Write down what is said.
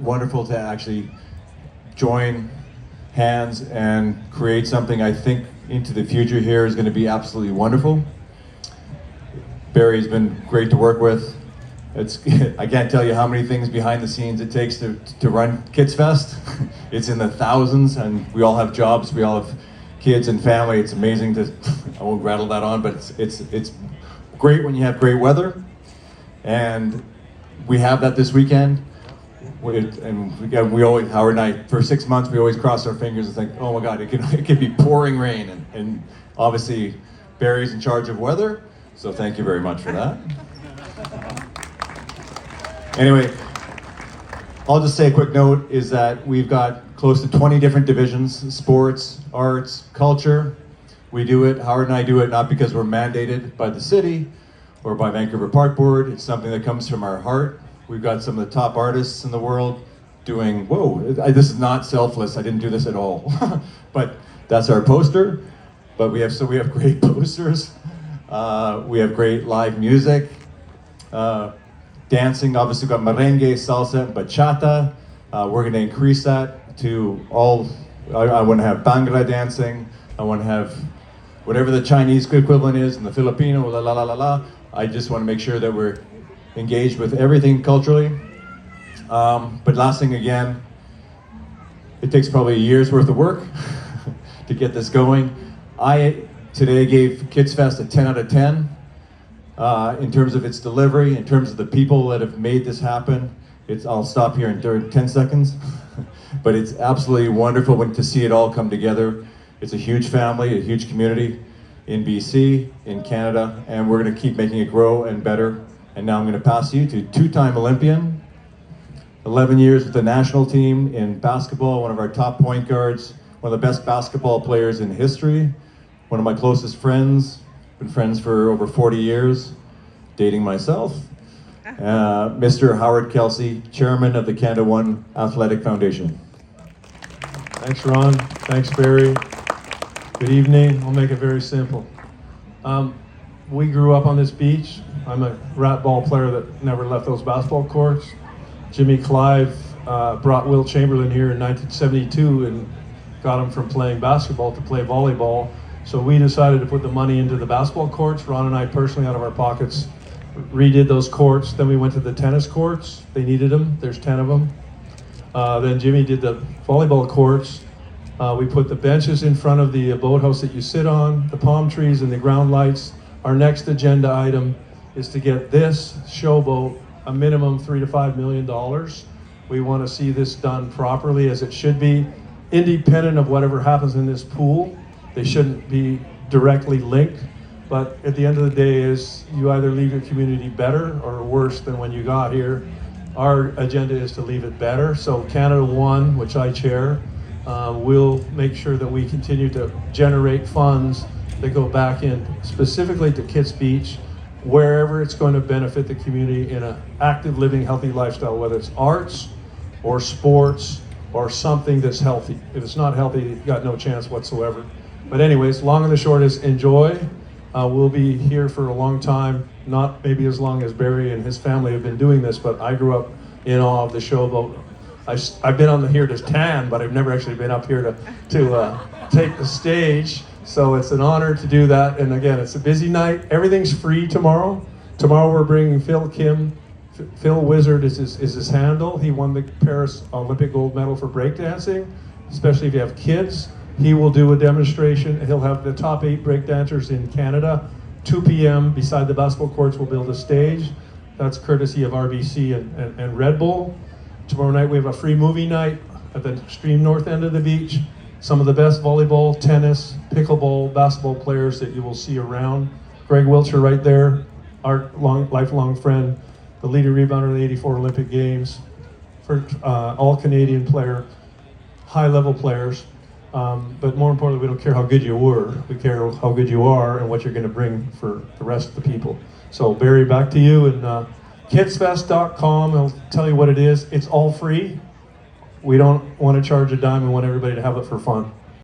wonderful to actually join hands and create something I think into the future here is going to be absolutely wonderful. Barry's been great to work with. I can't tell you how many things behind the scenes it takes to run Kitsfest. It's in the thousands, and we all have jobs, we all have kids and family. It's amazing to, I won't rattle that on, but it's great when you have great weather. And we have that this weekend. We always, Howard and I, for 6 months, we always cross our fingers and think, oh my God, it could be pouring rain. And obviously, Barry's in charge of weather, so thank you very much for that. Anyway, I'll just say a quick note is that we've got close to 20 different divisions: sports, arts, culture. We do it, Howard and I do it not because we're mandated by the city or by Vancouver Park Board. It's something that comes from our heart. We've got some of the top artists in the world doing, this is not selfless, I didn't do this at all. But that's our poster. But we have great posters. We have great live music. Dancing, obviously we've got merengue, salsa, bachata. We're going to increase that to all. I want to have Bhangra dancing. I want to have whatever the Chinese equivalent is, and the Filipino, la la la la la. I just want to make sure that we're engaged with everything culturally. But last thing again, it takes probably a year's worth of work to get this going. I today gave Kitsfest a 10 out of 10. In terms of its delivery, in terms of the people that have made this happen. I'll stop here in 10 seconds. But it's absolutely wonderful to see it all come together. It's a huge family, a huge community in BC, in Canada, and we're going to keep making it grow and better. And now I'm going to pass you to two-time Olympian, 11 years with the national team in basketball, one of our top point guards, one of the best basketball players in history, one of my closest friends. Been friends for over 40 years, dating myself. Mr. Howard Kelsey, Chairman of the Canada One Athletic Foundation. Thanks, Ron. Thanks, Barry. Good evening. I'll make it very simple. We grew up on this beach. I'm a rat ball player that never left those basketball courts. Jimmy Clive brought Will Chamberlain here in 1972 and got him from playing basketball to play volleyball. So we decided to put the money into the basketball courts. Ron and I personally, out of our pockets, redid those courts. Then we went to the tennis courts. They needed them. There's 10 of them. Then Jimmy did the volleyball courts. We put the benches in front of the boathouse that you sit on, the palm trees and the ground lights. Our next agenda item is to get this Showboat a minimum $3 to $5 million. We want to see this done properly as it should be, independent of whatever happens in this pool. They shouldn't be directly linked, but at the end of the day is you either leave your community better or worse than when you got here. Our agenda is to leave it better. So Canada One, which I chair, will make sure that we continue to generate funds that go back in specifically to Kits Beach, wherever it's going to benefit the community in an active living, healthy lifestyle, whether it's arts or sports or something that's healthy. If it's not healthy, you've got no chance whatsoever. But anyways, long and the short is enjoy. We'll be here for a long time, not maybe as long as Barry and his family have been doing this, but I grew up in awe of the Showboat. I've been on here to tan, but I've never actually been up here to take the stage. So it's an honor to do that. And again, it's a busy night. Everything's free tomorrow. Tomorrow we're bringing Phil Kim. Phil Wizard is his handle. He won the Paris Olympic gold medal for breakdancing, especially if you have kids. He will do a demonstration. He'll have the top 8 breakdancers in Canada. 2 p.m. beside the basketball courts, we'll build a stage. That's courtesy of RBC and Red Bull. Tomorrow night we have a free movie night at the extreme north end of the beach. Some of the best volleyball, tennis, pickleball, basketball players that you will see around. Greg Wiltshire right there, our lifelong friend, the leader rebounder of the '84 Olympic Games, for all-Canadian player, high-level players. But more importantly, we don't care how good you were. We care how good you are and what you're going to bring for the rest of the people. So Barry, back to you. And kitsfest.com, I'll tell you what it is. It's all free. We don't want to charge a dime. We want everybody to have it for fun.